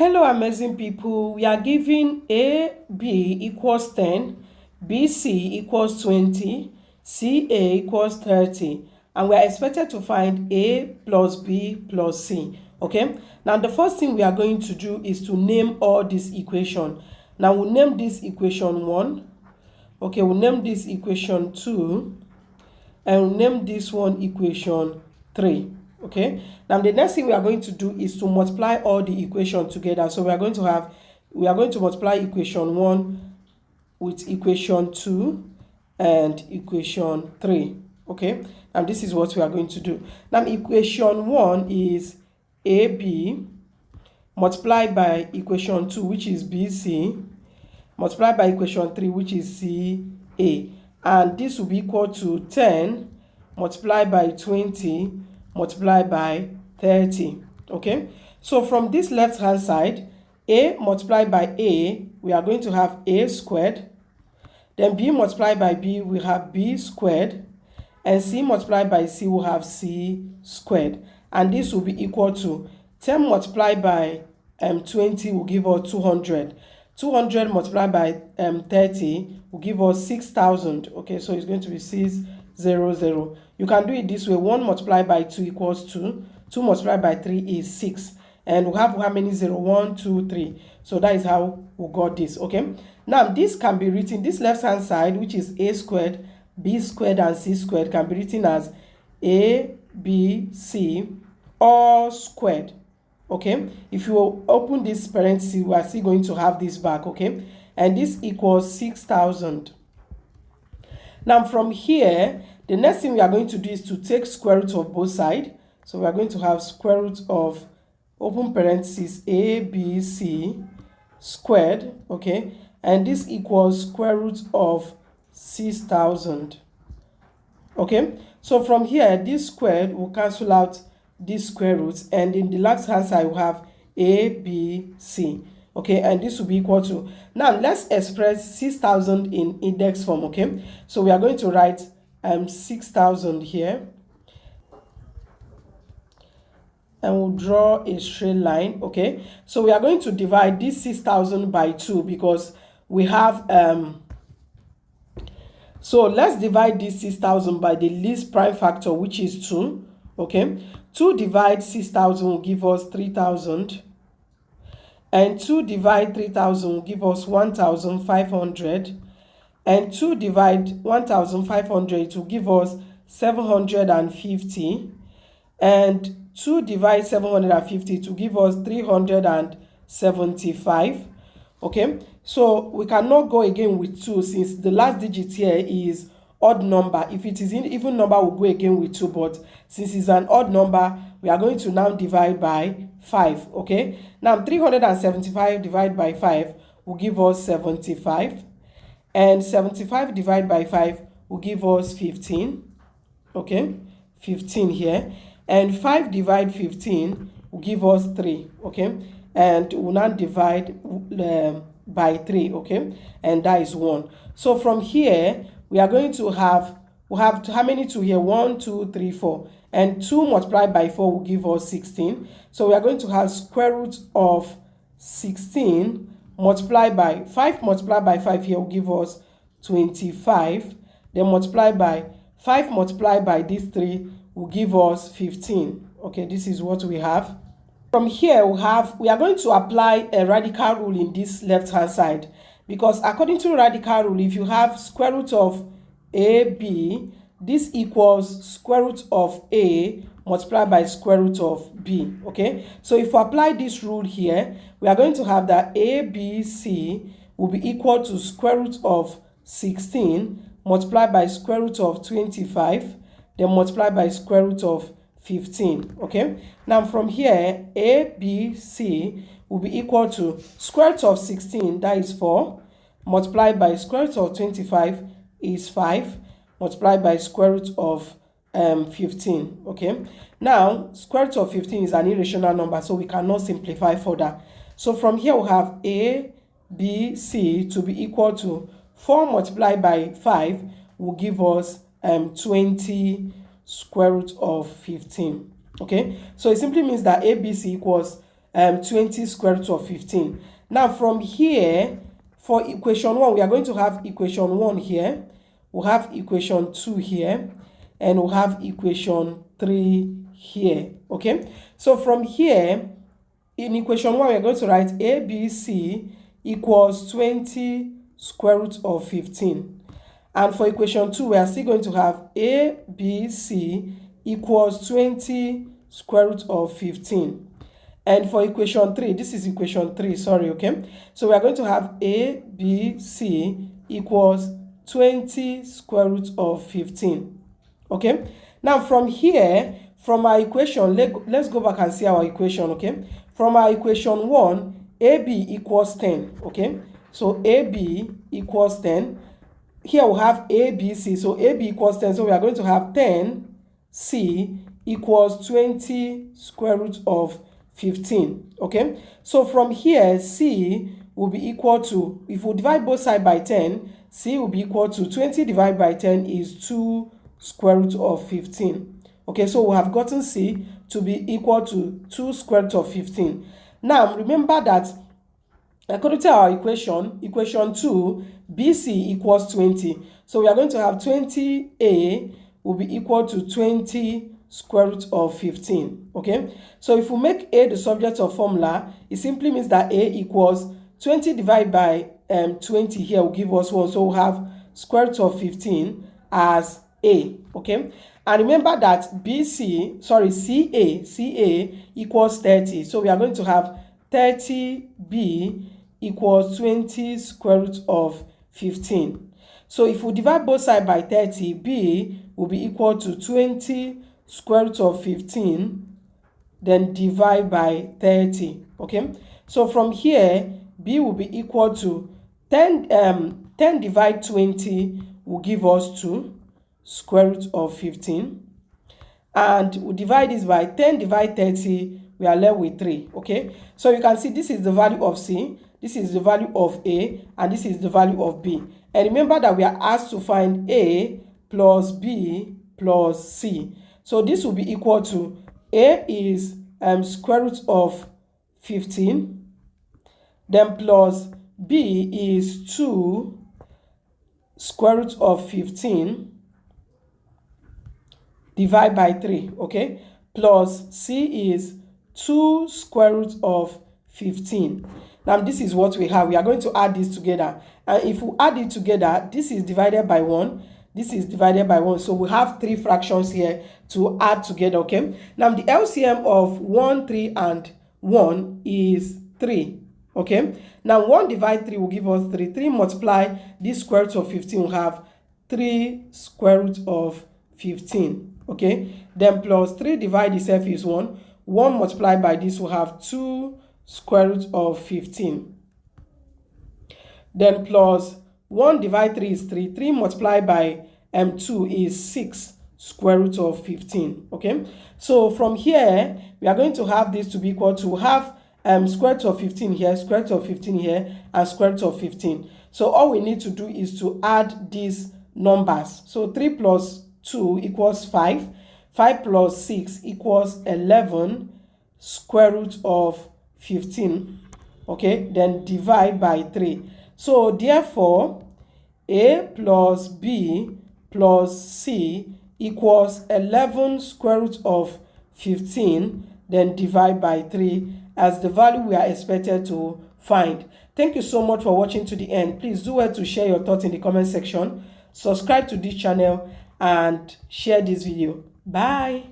Hello, amazing people. We are given AB equals 10, BC equals 20, CA equals 30, and we are expected to find A plus B plus C. Okay, now the first thing we are going to do is to name all these equations. Now we'll name this equation 1. Okay, we'll name this equation 2, and we'll name this one equation 3. Okay, now the next thing we are going to do is to multiply all the equations together. So we are going to multiply equation 1 with equation 2 and equation 3. Okay, and this is what we are going to do. Now equation 1 is AB multiplied by equation 2, which is BC, multiplied by equation 3, which is CA, and this will be equal to 10 multiplied by 20 multiplied by 30. Okay, so from this left hand side, A multiplied by A, we are going to have A squared. Then B multiplied by B, we have B squared. And C multiplied by C, we have C squared. And this will be equal to 10 multiplied by 20 will give us 200. 200 multiplied by 30 will give us 6,000. Okay, so it's going to be 600. You can do it this way. 1 multiplied by 2 equals 2. 2 multiplied by 3 is 6. And we have how many 0? 1, 2, 3. So that is how we got this. Okay. Now this can be written, this left hand side, which is A squared, B squared, and C squared, can be written as A, B, C all squared. Okay, if you open this parenthesis, we are still going to have this back. Okay, and this equals 6,000. Now from here, the next thing we are going to do is to take square root of both sides. So we are going to have square root of, open parenthesis, A, B, C squared. Okay, and this equals square root of 6,000. Okay, so from here, this squared will cancel out these square roots, and in the left hand side we have A, B, C. Okay, and this will be equal to, now let's express 6,000 in index form. Okay, so we are going to write 6,000 here, and we'll draw a straight line. Okay, so we are going to divide this 6,000 by 2 because we have so let's divide this 6,000 by the least prime factor, which is 2. Okay, 2 divide 6,000 will give us 3,000, and 2 divide 3,000 will give us 1,500, and 2 divide 1,500 will give us 750, and 2 divide 750 to give us 375. Okay, so we cannot go again with 2 since the last digit here is odd number. If it is an even number, we'll go again with 2, but since it's an odd number, we are going to now divide by 5. Okay, now 375 divided by 5 will give us 75, and 75 divided by 5 will give us 15. Okay, 15 here, and 5 divide 15 will give us 3. Okay, and we'll now divide by 3. Okay, and that is 1. So from here we are going to have, we have how many 2 here? 1, 2, 3, 4, and 2 multiplied by 4 will give us 16. So we are going to have square root of 16 multiplied by 5 multiplied by 5 here will give us 25. Then multiplied by 5 multiplied by this 3 will give us 15. Okay, this is what we have. From here we are going to apply a radical rule in this left hand side, because according to radical rule, if you have square root of AB, this equals square root of A multiplied by square root of B. Okay, so if we apply this rule here, we are going to have that ABC will be equal to square root of 16 multiplied by square root of 25, then multiplied by square root of 15. Okay, now from here, ABC will be equal to square root of 16, that is 4, multiplied by square root of 25 is 5, multiplied by square root of 15. Okay, now square root of 15 is an irrational number, so we cannot simplify further. So from here we have A, B, C to be equal to 4 multiplied by 5 will give us 20 square root of 15. Okay, so it simply means that ABC equals 20 square root of 15. Now from here, for equation 1, we are going to have equation 1 here. We'll have equation 2 here. And we'll have equation 3 here. Okay? So from here, in equation 1, we are going to write ABC equals 20 square root of 15. And for equation 2, we are still going to have ABC equals 20 square root of 15. And for equation 3, this is equation 3, sorry, okay? So we are going to have ABC equals 20 square root of 15. Okay? Now from here, from our equation, let's go back and see our equation, okay? From our equation 1, AB equals 10, okay? So AB equals 10. Here we have ABC, so AB equals 10. So we are going to have 10C equals 20 square root of 15, okay? So from here, C will be equal to, if we divide both sides by 10, C will be equal to 20 divided by 10 is 2 square root of 15. Okay, so we have gotten C to be equal to 2 square root of 15. Now, remember that according to our equation 2, BC equals 20. So we are going to have 20A will be equal to 20 square root of 15. Okay, so if we make A the subject of formula, it simply means that A equals 20 divided by 20 here will give us 1. So we'll have square root of 15 as A. Okay, and remember that CA equals 30. So we are going to have 30B equals 20 square root of 15. So if we divide both sides by 30, B will be equal to 20 square root of 15, then divide by 30. Okay, so from here, B will be equal to 10 divided 20 will give us 2 square root of 15. And we divide this by 10 divided 30, we are left with 3. Okay, so you can see this is the value of C, this is the value of A, and this is the value of B. And remember that we are asked to find A plus B plus C. So this will be equal to A is square root of 15, then plus B is 2 square root of 15 divide by 3, okay, plus C is 2 square root of 15. Now this is what we have. We are going to add this together, and if we add it together, this is divided by 1, this is divided by 1, so we have 3 fractions here to add together. Okay, now the LCM of 1, 3 and 1 is 3. Okay, now 1 divided 3 will give us 3. 3 multiply this square root of 15 will have 3 square root of 15. Okay, then plus 3 divided itself is 1. 1 multiplied by this will have 2 square root of 15. Then plus 1 divided 3 is 3. 3 multiplied by 2 is 6 square root of 15. Okay, so from here, we are going to have this to be equal to have square root of 15 here, square root of 15 here, and square root of 15. So all we need to do is to add these numbers. So 3 plus 2 equals 5. 5 plus 6 equals 11 square root of 15. Okay, then divide by 3. So therefore, A plus B plus C equals 11 square root of 15, then divide by 3 as the value we are expected to find. Thank you so much for watching to the end. Please do well to share your thoughts in the comment section. Subscribe to this channel and share this video. Bye.